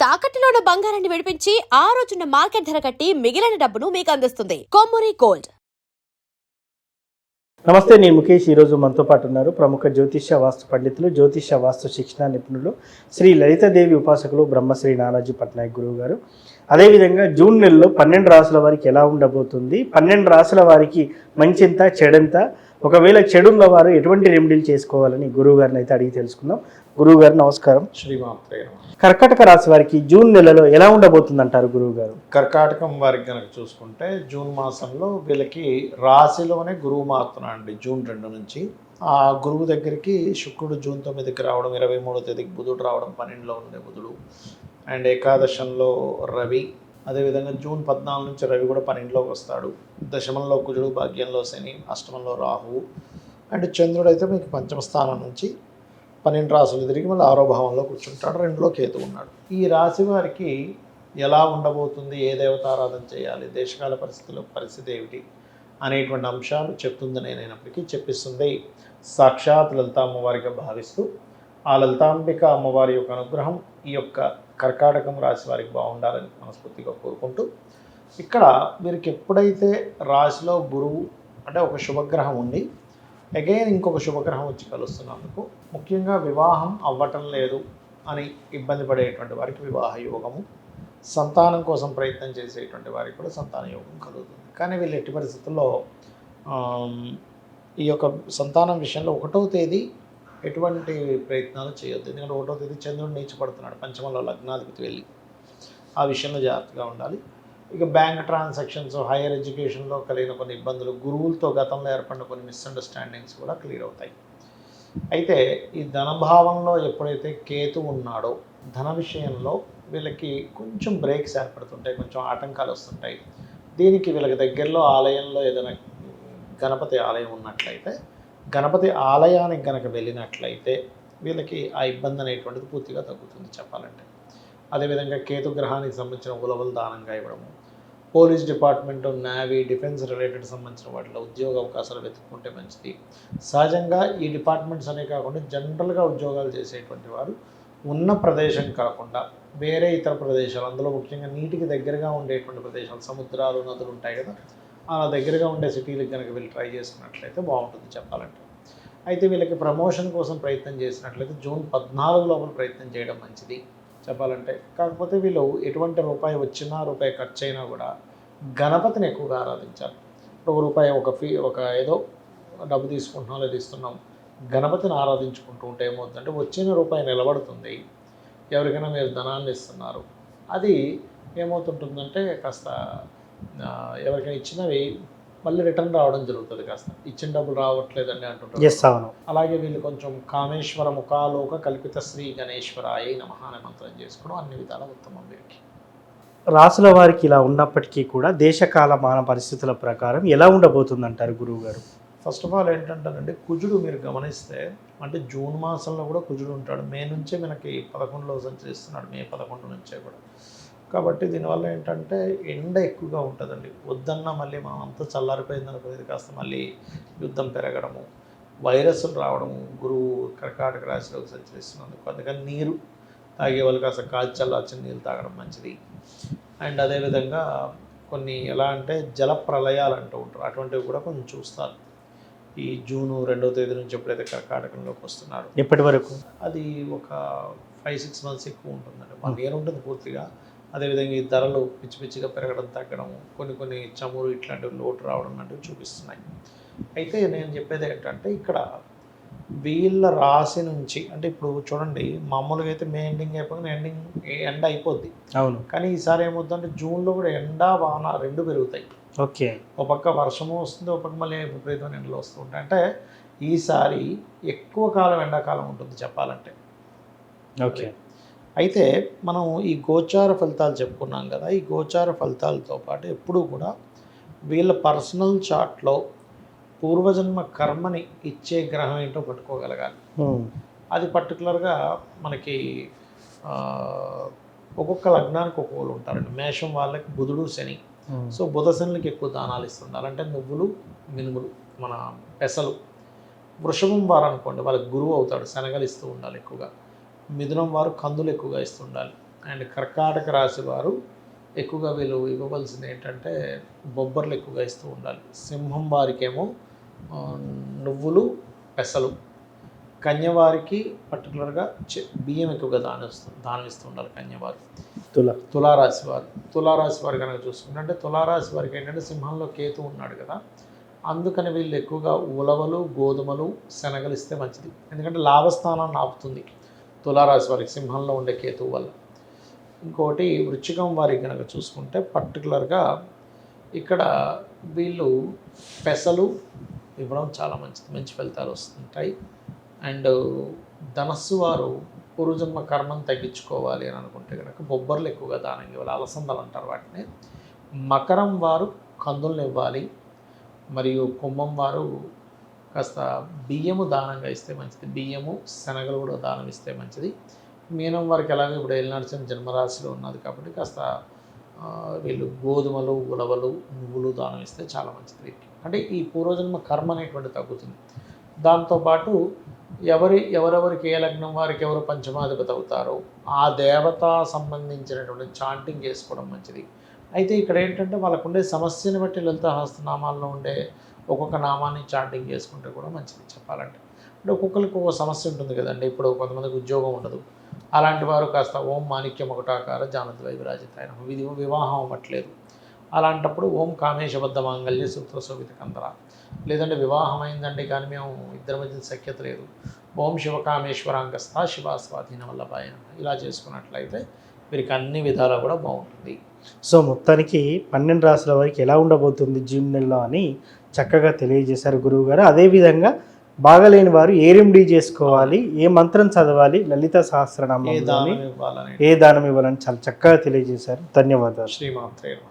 తాకట్టులో ఉన్న బంగారాన్ని విడిపించి ఆ రోజున్న మార్కెట్ ధర కట్టి మిగిలిన డబ్బును మీకు అందిస్తుంది కొమ్మూరి గోల్డ్. నమస్తే, నేను ముఖేష్. ఈరోజు మనతో పాటు ఉన్నారు ప్రముఖ జ్యోతిష్య వాస్తు పండితులు, జ్యోతిష్య వాస్తు శిక్షణ నిపుణులు, శ్రీ లలితాదేవి ఉపాసకులు బ్రహ్మశ్రీ నానాజీ పట్నాయక్ గురువు గారు. అదేవిధంగా జూన్ నెలలో 12 రాసుల వారికి ఎలా ఉండబోతుంది, 12 రాసుల వారికి మంచింత చెడంత, ఒకవేళ చెడున్న వారు ఎటువంటి రెమెడీలు చేసుకోవాలని గురువు గారిని అయితే అడిగి తెలుసుకుందాం. గురువు గారు నమస్కారం. శ్రీమాత్రే. కర్కాటక రాశి వారికి జూన్ నెలలో ఎలా ఉండబోతుంది అంటారు గురువు గారు? కర్కాటకం వారికి కనుక చూసుకుంటే జూన్ మాసంలో వీళ్ళకి రాశిలోనే గురువు మారుతున్నాడు అండి. జూన్ 2 నుంచి ఆ గురువు దగ్గరికి శుక్రుడు జూన్ 9కి రావడం, 23వ తేదీకి బుధుడు రావడం, 12లో ఉండే బుధుడు అండ్ ఏకాదశంలో రవి. అదేవిధంగా జూన్ 14 నుంచి రవి కూడా 12లోకి వస్తాడు. దశమంలో కుజుడు, భాగ్యంలో శని, అష్టమంలో రాహువు అండ్ చంద్రుడు అయితే మీకు పంచమ స్థానం నుంచి 12 రాశులు తిరిగి మళ్ళీ 6వ భావంలో కూర్చుంటాడు. 2లో కేతు ఉన్నాడు. ఈ రాశి వారికి ఎలా ఉండబోతుంది, ఏ దేవతారాధన చేయాలి, దేశకాల పరిస్థితి ఏమిటి అనేటువంటి అంశాలు చెప్తుంది నేనైనప్పటికీ చెప్పిస్తుంది సాక్షాత్ లలిత అమ్మవారిగా భావిస్తూ ఆ లలితాంబిక అమ్మవారి యొక్క అనుగ్రహం ఈ యొక్క కర్కాటకం రాశి వారికి బాగుండాలని మనస్ఫూర్తిగా కోరుకుంటూ, ఇక్కడ వీరికి ఎప్పుడైతే రాశిలో గురువు అంటే ఒక శుభగ్రహం ఉండి అగైన్ ఇంకొక శుభగ్రహం వచ్చి కలుస్తున్నందుకు ముఖ్యంగా వివాహం అవ్వటం లేదు అని ఇబ్బంది పడేటువంటి వారికి వివాహ యోగము, సంతానం కోసం ప్రయత్నం చేసేటువంటి వారికి కూడా సంతాన యోగం కలుగుతుంది. కానీ వీళ్ళు ఎట్టి పరిస్థితుల్లో ఈ యొక్క సంతానం విషయంలో 1వ తేదీ ఎటువంటి ప్రయత్నాలు చేయొద్దు. ఎందుకంటే 1వ తేదీ చంద్రుడు నీచపడుతున్నాడు, పంచమంలో లగ్నాధిపతి వెళ్ళి ఆ విషయంలో జాగ్రత్తగా ఉండాలి. ఇక బ్యాంక్ ట్రాన్సాక్షన్స్, హైయర్ ఎడ్యుకేషన్లో కలిగిన కొన్ని ఇబ్బందులు, గురువులతో గతంలో ఏర్పడిన కొన్ని మిస్అండర్స్టాండింగ్స్ కూడా క్లియర్ అవుతాయి. అయితే ఈ ధనభావంలో ఎప్పుడైతే కేతు ఉన్నాడో ధన విషయంలో వీళ్ళకి కొంచెం బ్రేక్స్ ఏర్పడుతుంటాయి, కొంచెం ఆటంకాలు వస్తుంటాయి. దీనికి వీళ్ళకి దగ్గరలో ఆలయంలో ఏదైనా గణపతి ఆలయం ఉన్నట్లయితే గణపతి ఆలయానికి కనుక వెళ్ళినట్లయితే వీళ్ళకి ఆ ఇబ్బంది అనేటువంటిది పూర్తిగా తగ్గుతుంది చెప్పాలంటే. అదేవిధంగా కేతు గ్రహానికి సంబంధించిన ఉలవలు దానంగా ఇవ్వడము, police department, navy, defence related సంబంధించిన వాటిలో ఉద్యోగ అవకాశాలు వెతుక్కుంటే మంచిది. సహజంగా ఈ డిపార్ట్మెంట్స్ అనే కాకుండా జనరల్గా ఉద్యోగాలు చేసేటువంటి వారు ఉన్న ప్రదేశం కాకుండా వేరే ఇతర ప్రదేశాలు, అందులో ముఖ్యంగా నీటికి దగ్గరగా ఉండేటువంటి ప్రదేశాలు, సముద్రాలు, నదులు ఉంటాయి కదా, అలా దగ్గరగా ఉండే సిటీలకు కనుక వీళ్ళు ట్రై చేసుకున్నట్లయితే బాగుంటుంది చెప్పాలంటే. అయితే వీళ్ళకి ప్రమోషన్ కోసం ప్రయత్నం చేసినట్లయితే జూన్ 14 లోపల ప్రయత్నం చేయడం మంచిది చెప్పాలంటే. కాకపోతే వీళ్ళు ఎటువంటి రూపాయి వచ్చినా, రూపాయి ఖర్చు అయినా కూడా గణపతిని ఎక్కువగా ఆరాధించాలి. ఒక ఏదో డబ్బు తీసుకుంటున్నాం లేదా ఇస్తున్నాం, గణపతిని ఆరాధించుకుంటూ ఉంటే ఏమవుతుందంటే వచ్చిన రూపాయి నిలబడుతుంది. ఎవరికైనా మీరు ధనాన్ని ఇస్తున్నారు, అది ఏమవుతుంటుందంటే కాస్త ఎవరికైనా ఇచ్చినవి మళ్ళీ రిటర్న్ రావడం జరుగుతుంది. కాస్త ఇచ్చిన డబ్బులు రావట్లేదని అంటుంటారు. అలాగే వీళ్ళు కొంచెం కామేశ్వర ముఖాలోక కల్పిత శ్రీ గణేశ్వరాయ నమః అనే మంత్రం చేసుకోవడం అన్ని విధాల ఉత్తమం. వీరికి రాసుల వారికి ఇలా ఉన్నప్పటికీ కూడా దేశకాల మాన పరిస్థితుల ప్రకారం ఎలా ఉండబోతుంది అంటారు గురువు గారు? ఫస్ట్ ఆఫ్ ఆల్ ఏంటంటారంటే కుజుడు మీరు గమనిస్తే అంటే జూన్ మాసంలో కూడా కుజుడు ఉంటాడు. మే నుంచే మనకి 11లో సంచరిస్తున్నాడు, మే 11 నుంచే కూడా. కాబట్టి దీనివల్ల ఏంటంటే ఎండ ఎక్కువగా ఉంటుందండి. వద్దన్నా మళ్ళీ మనం అంతా చల్లారిపోయింది అనుకునేది కాస్త మళ్ళీ యుద్ధం పెరగడము, వైరస్లు రావడము, గురువు కర్కాటక రాశిలోకి సంచరిస్తున్నందుకు. అందుకని నీరు తాగే వాళ్ళు కాస్త చల్లార్చిన నీళ్ళు తాగడం మంచిది. అండ్ అదేవిధంగా కొన్ని ఎలా అంటే జల ప్రళయాలు అంటూ ఉంటారు, అటువంటివి కూడా కొంచెం చూస్తారు. ఈ జూన్ 2వ తేదీ నుంచి ఎప్పుడైతే కర్కాటకంలోకి వస్తున్నారు ఎప్పటి వరకు అది ఒక 5-6 మంత్స్ ఎక్కువ ఉంటుందండి. 1 year ఉంటుంది పూర్తిగా. అదేవిధంగా ఈ ధరలు పిచ్చి పిచ్చిగా పెరగడం, తగ్గడము, కొన్ని చమురు ఇట్లాంటివి లోటు రావడం లాంటివి చూపిస్తున్నాయి. అయితే నేను చెప్పేది ఏంటంటే ఇక్కడ వీళ్ళ రాశి నుంచి అంటే ఇప్పుడు చూడండి, మామూలుగా అయితే మే ఎండింగ్ అయిపోయి ఎండ అయిపోద్ది. అవును. కానీ ఈసారి ఏమవుతుందంటే జూన్లో కూడా ఎండ వాన 2 పెరుగుతాయి. ఓకే. ఒక పక్క వర్షము వస్తుంది, ఒక పక్క మళ్ళీ విపరీతమైన ఎండలు వస్తూ ఉంటాయి. అంటే ఈసారి ఎక్కువ కాలం ఎండాకాలం ఉంటుంది చెప్పాలంటే. ఓకే. అయితే మనం ఈ గోచార ఫలితాలు చెప్పుకున్నాం కదా, ఈ గోచార ఫలితాలతో పాటు ఎప్పుడూ కూడా వీళ్ళ పర్సనల్ చార్ట్లో పూర్వజన్మ కర్మని ఇచ్చే గ్రహం ఏంటో పట్టుకోగలగాలి. అది పర్టికులర్గా మనకి ఒక్కొక్క లగ్నానికి ఒక్కొక్కరు ఉంటారండి. మేషం వాళ్ళకి బుధుడు, శని. సో బుధ శనులకి ఎక్కువ దానాలు ఇస్తుండాలి. అంటే నువ్వులు, మినుములు, మన పెసలు. వృషభం వారు అనుకోండి వాళ్ళకి గురువు అవుతాడు, శనగలు ఇస్తూ ఉండాలి ఎక్కువగా. మిథునం వారు కందులు ఎక్కువగా ఇస్తుండాలి. అండ్ కర్కాటక రాశి వారు ఎక్కువగా వీళ్ళు ఇవ్వవలసింది ఏంటంటే బొబ్బర్లు ఎక్కువగా ఇస్తూ ఉండాలి. సింహం వారికేమో నువ్వులు, పెసలు. కన్యవారికి పర్టికులర్గా బియ్యం ఎక్కువగా దానం ఇస్తూ ఉండాలి కన్యవారు. తులారాశి వారు కనుక చూసుకుంటే అంటే తులారాశి వారికి ఏంటంటే సింహంలో కేతు ఉన్నాడు కదా, అందుకని వీళ్ళు ఎక్కువగా ఉలవలు, గోధుమలు, శనగలు ఇస్తే మంచిది. ఎందుకంటే లాభస్థానాన్ని ఆపుతుంది తులారాశి వారికి సింహంలో ఉండే కేతువు వల్ల. ఇంకోటి వృశ్చికం వారికి కనుక చూసుకుంటే పర్టికులర్గా ఇక్కడ వీళ్ళు పెసలు ఇవ్వడం చాలా మంచిది, మంచి ఫలితాలు వస్తుంటాయి. అండ్ ధనస్సు వారు పూర్వజన్మ కర్మను తగ్గించుకోవాలి అని అనుకుంటే కనుక బొబ్బర్లు ఎక్కువగా దానం ఇవ్వాలి, అలసందలు అంటారు వాటిని. మకరం వారు కందులను ఇవ్వాలి, మరియు కుంభం వారు కాస్త బియ్యము దానంగా ఇస్తే మంచిది, బియ్యము శనగలు కూడా దానం ఇస్తే మంచిది. మీనం వారికి ఎలాగో ఇప్పుడు ఏలినాటి జన్మరాశిలో ఉన్నది కాబట్టి కాస్త వీళ్ళు గోధుమలు, ఉలవలు, నువ్వులు దానం ఇస్తే చాలా మంచిది వీరికి. అంటే ఈ పూర్వజన్మ కర్మ అనేటువంటి తగ్గుతుంది. దాంతోపాటు ఎవరెవరికి ఏ లగ్నం వారికి ఎవరు పంచమాధిపతి అవుతారో ఆ దేవత సంబంధించినటువంటి చాంటింగ్ చేసుకోవడం మంచిది. అయితే ఇక్కడ ఏంటంటే వాళ్ళకు ఉండే సమస్యని బట్టి లలిత హస్తనామాల్లో ఉండే ఒక్కొక్క నామాన్ని చాంటింగ్ చేసుకుంటే కూడా మంచిది చెప్పాలంటే. అంటే ఒక్కొక్కరికి ఒక సమస్య ఉంటుంది కదండి. ఇప్పుడు కొంతమందికి ఉద్యోగం ఉండదు, అలాంటి వారు కాస్త ఓం మాణిక్యం ఒకటాకార జానద్వై విరాజితాయన వివాహం అవ్వట్లేదు, అలాంటప్పుడు ఓం కామేశబద్ధ మాంగళ్య సూత్ర శోభిత కందర, లేదంటే వివాహం అయిందండి కానీ మేము ఇద్దరి మధ్య సఖ్యత లేదు, ఓం శివకామేశ్వరాంగస్థ శివాస్వాధీన వల్లభాయన, ఇలా చేసుకున్నట్లయితే వీరికి అన్ని విధాలా కూడా బాగుంటుంది. సో మొత్తానికి 12 రాసుల వారికి ఎలా ఉండబోతుంది జూన్ నెలలో అని చక్కగా తెలియజేశారు గురువు గారు. అదేవిధంగా బాగలేని వారు ఏ రెమెడీ చేసుకోవాలి, ఏ మంత్రం చదవాలి, లలిత సహస్రనామం ఏ దానం ఇవ్వాలని చాలా చక్కగా తెలియజేశారు. ధన్యవాదాలు. శ్రీమాత్రే నమః.